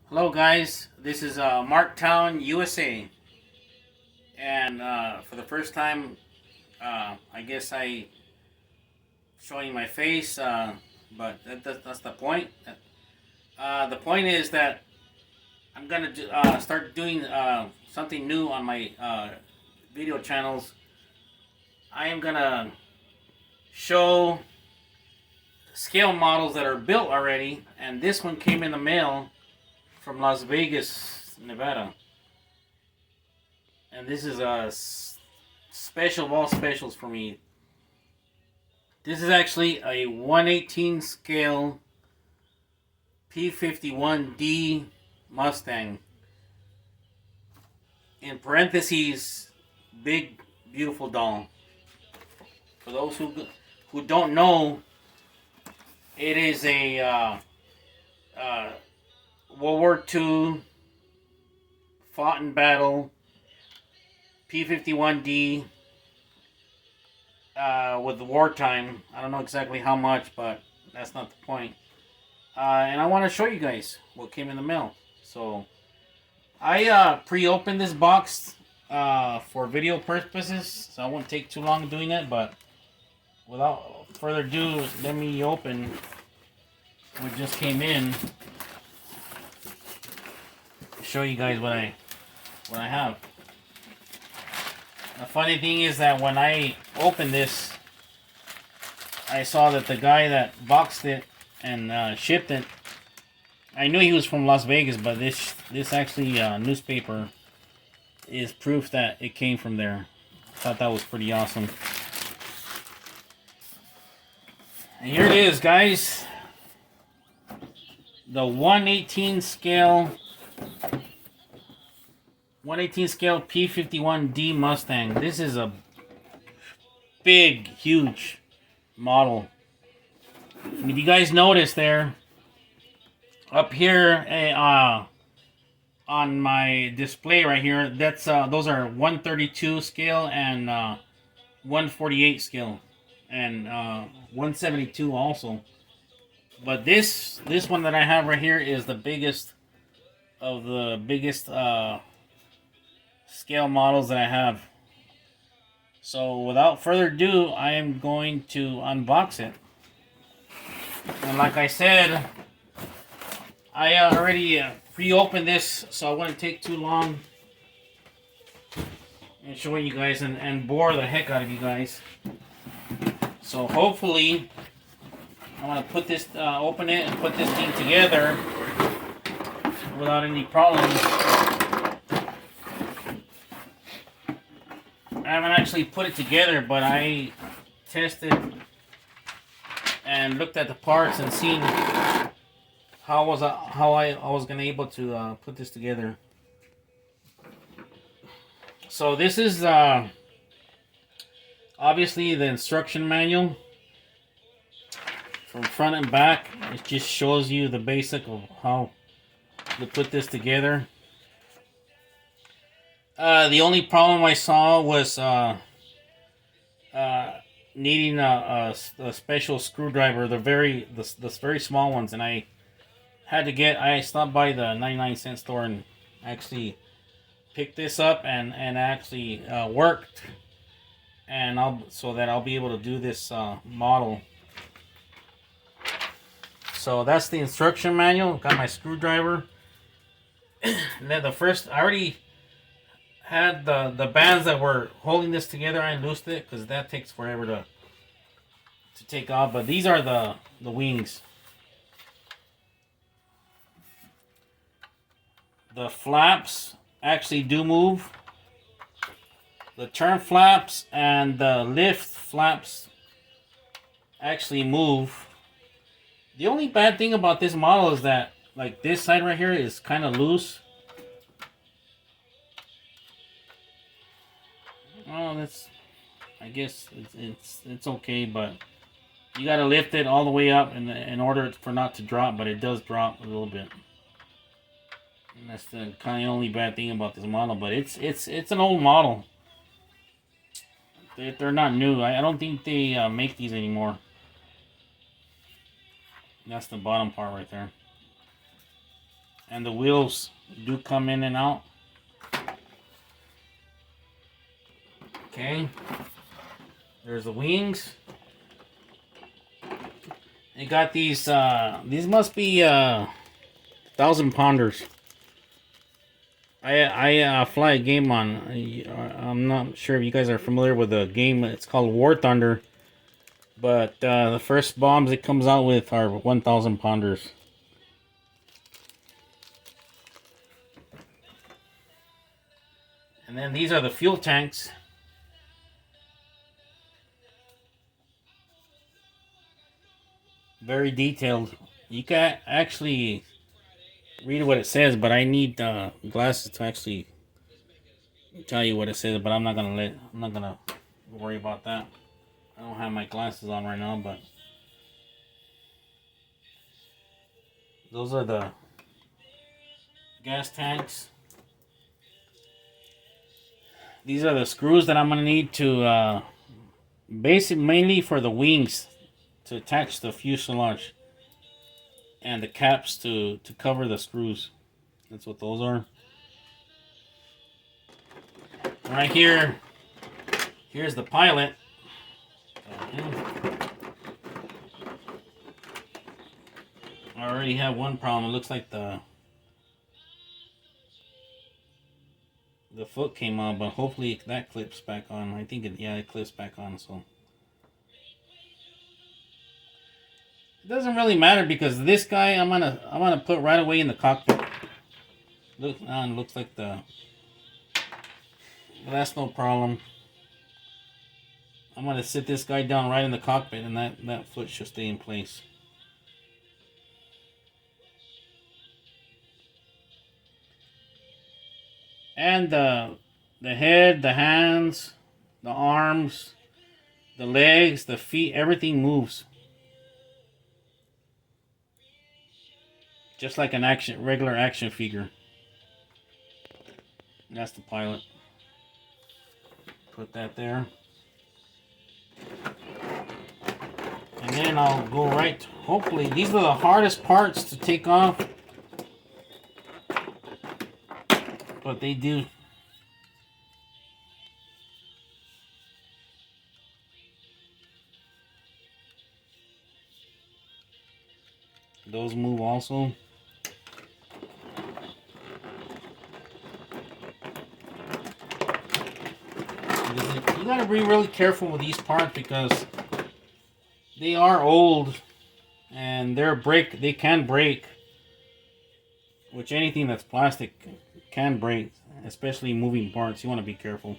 Hello guys, this is Marktown, USA, and for the first time, I guess I showing my face, but that's the point. The point is that I'm gonna start doing something new on my video channels. I am gonna show scale models that are built already, and this one came in the mail from Las Vegas, Nevada. And this is a special of all specials for me. This is actually a 1/18 scale P-51D Mustang. In parentheses, big beautiful doll. For those who don't know, it is a uh, World War II fought in battle P-51D with the wartime. I don't know exactly how much, but that's not the point. And I want to show you guys what came in the mail. So I pre-opened this box for video purposes, so I won't take too long doing it. But without further ado, let me open what just came in. Show you guys what I have. The funny thing is that when I opened this, I saw that the guy that boxed it and shipped it, I knew he was from Las Vegas, but this actually newspaper is proof that it came from there. I thought that was pretty awesome. And here it is, guys. The 1/18 scale P-51D Mustang. This is a big, huge model. And if you guys notice there, up here on my display right here, that's those are 132 scale and 148 scale and 172 also. But this one that I have right here is the biggest of the biggest scale models that I have. So without further ado, I am going to unbox it. And like I said, I already pre-opened this, so I wouldn't take too long and showing you guys and bore the heck out of you guys. So hopefully, I'm gonna put this, open it and put this thing together without any problems. I haven't actually put it together, but I tested and looked at the parts and seen how I was gonna able to put this together. So this is obviously the instruction manual from front and back. It just shows you the basic of how to put this together. The only problem I saw was needing a special screwdriver, the very small ones, and I stopped by the 99-cent store and actually picked this up and actually worked, and I'll be able to do this model. So that's the instruction manual. Got my screwdriver. And then I already had the bands that were holding this together. I loosed it because that takes forever to take off. But these are the wings. The flaps actually do move. The turn flaps and the lift flaps actually move. The only bad thing about this model is that, like, this side right here is kind of loose. Well, I guess it's okay, but you gotta lift it all the way up in order for not to drop, but it does drop a little bit. And that's the kind of only bad thing about this model, but it's an old model. They're not new. I don't think they make these anymore. That's the bottom part right there. and the wheels do come in and out. Okay, there's the wings. You got these must be 1,000-pounders. I fly a game on. I'm not sure if you guys are familiar with the game. It's called War Thunder. But the first bombs it comes out with are 1,000-pounders. And then these are the fuel tanks. Very detailed. You can actually read what it says, but I need glasses to actually tell you what it says. But I'm not gonna worry about that. I don't have my glasses on right now, but those are the gas tanks. These are the screws that I'm gonna need to mainly for the wings to attach the fuselage, and the caps to cover the screws. That's what those are. Right here, here's the pilot. I already have one problem. It looks like the foot came on, but hopefully that clips back on. I think it clips back on, so it doesn't really matter because this guy I'm gonna put right away in the cockpit. Looks like but that's no problem. I'm gonna sit this guy down right in the cockpit, and that foot should stay in place. And the head, the hands, the arms, the legs, the feet, everything moves. Just like an regular action figure. And that's the pilot. Put that there. And then I'll go right. Hopefully, these are the hardest parts to take off. But they do. Those move also. You gotta be really careful with these parts because they are old and they can break. Which anything that's plastic can break, especially moving parts. You want to be careful.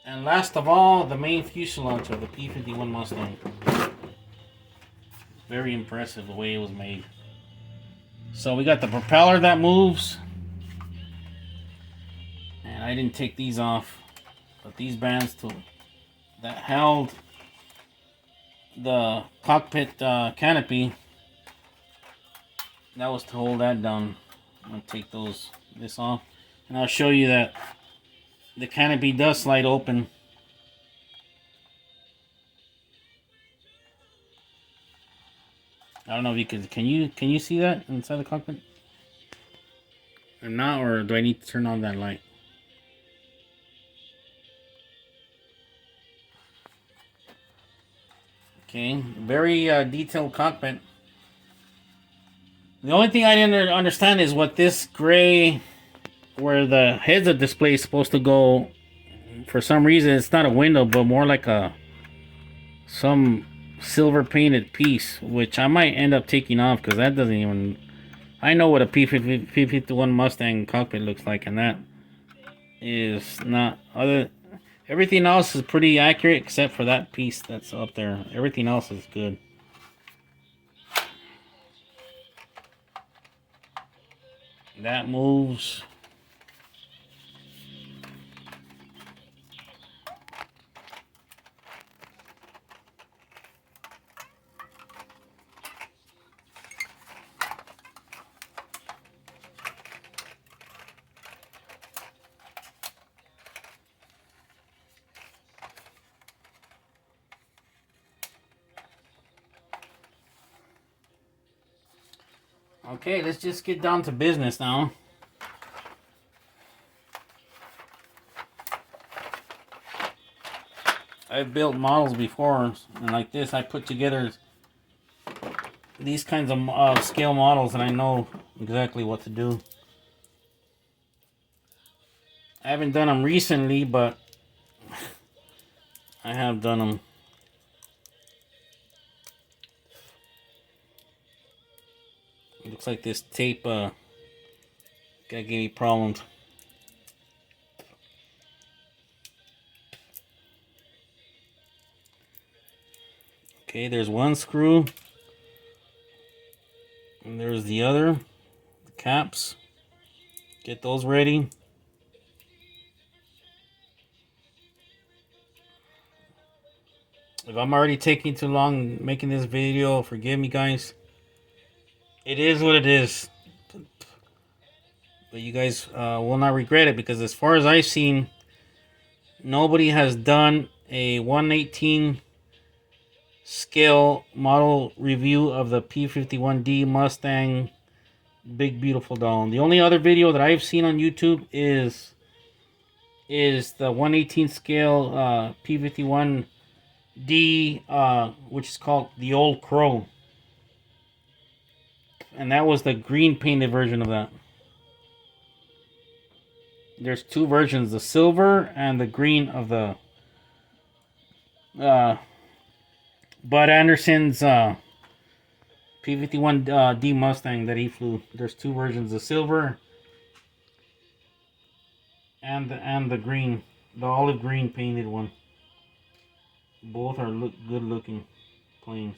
And last of all, the main fuselage of the P-51 Mustang. Very impressive the way it was made. So we got the propeller that moves. And I didn't take these off, but these bands that held the cockpit canopy, that was to hold that down. I'm going to take this off, and I'll show you that the canopy does slide open. I don't know if you can you see that inside the cockpit? Or not, or do I need to turn on that light? Okay, very detailed cockpit. The only thing I didn't understand is what this gray, where the heads of display is supposed to go. For some reason, it's not a window, but more like some silver painted piece, which I might end up taking off because that doesn't even. I know what a P-51 Mustang cockpit looks like, and that is not other. Everything else is pretty accurate except for that piece that's up there. Everything else is good. That moves. Okay, let's just get down to business now. I've built models before, and like this, I put together these kinds of scale models, and I know exactly what to do. I haven't done them recently, but I have done them. It looks like this tape gonna give me problems. Okay, there's one screw, and there's the other, the caps. Get those ready. If I'm already taking too long making this video, forgive me, guys. It is what it is. But you guys will not regret it, because as far as I've seen, nobody has done a 1/18 scale model review of the P-51D Mustang Big Beautiful Doll. The only other video that I've seen on YouTube is the 1/18 scale P-51D, which is called the Old Crow. And that was the green painted version of that. There's two versions, the silver and the green of the Bud Anderson's P-51D Mustang that he flew. There's two versions, the silver and the green, the olive green painted one. Both are good looking planes.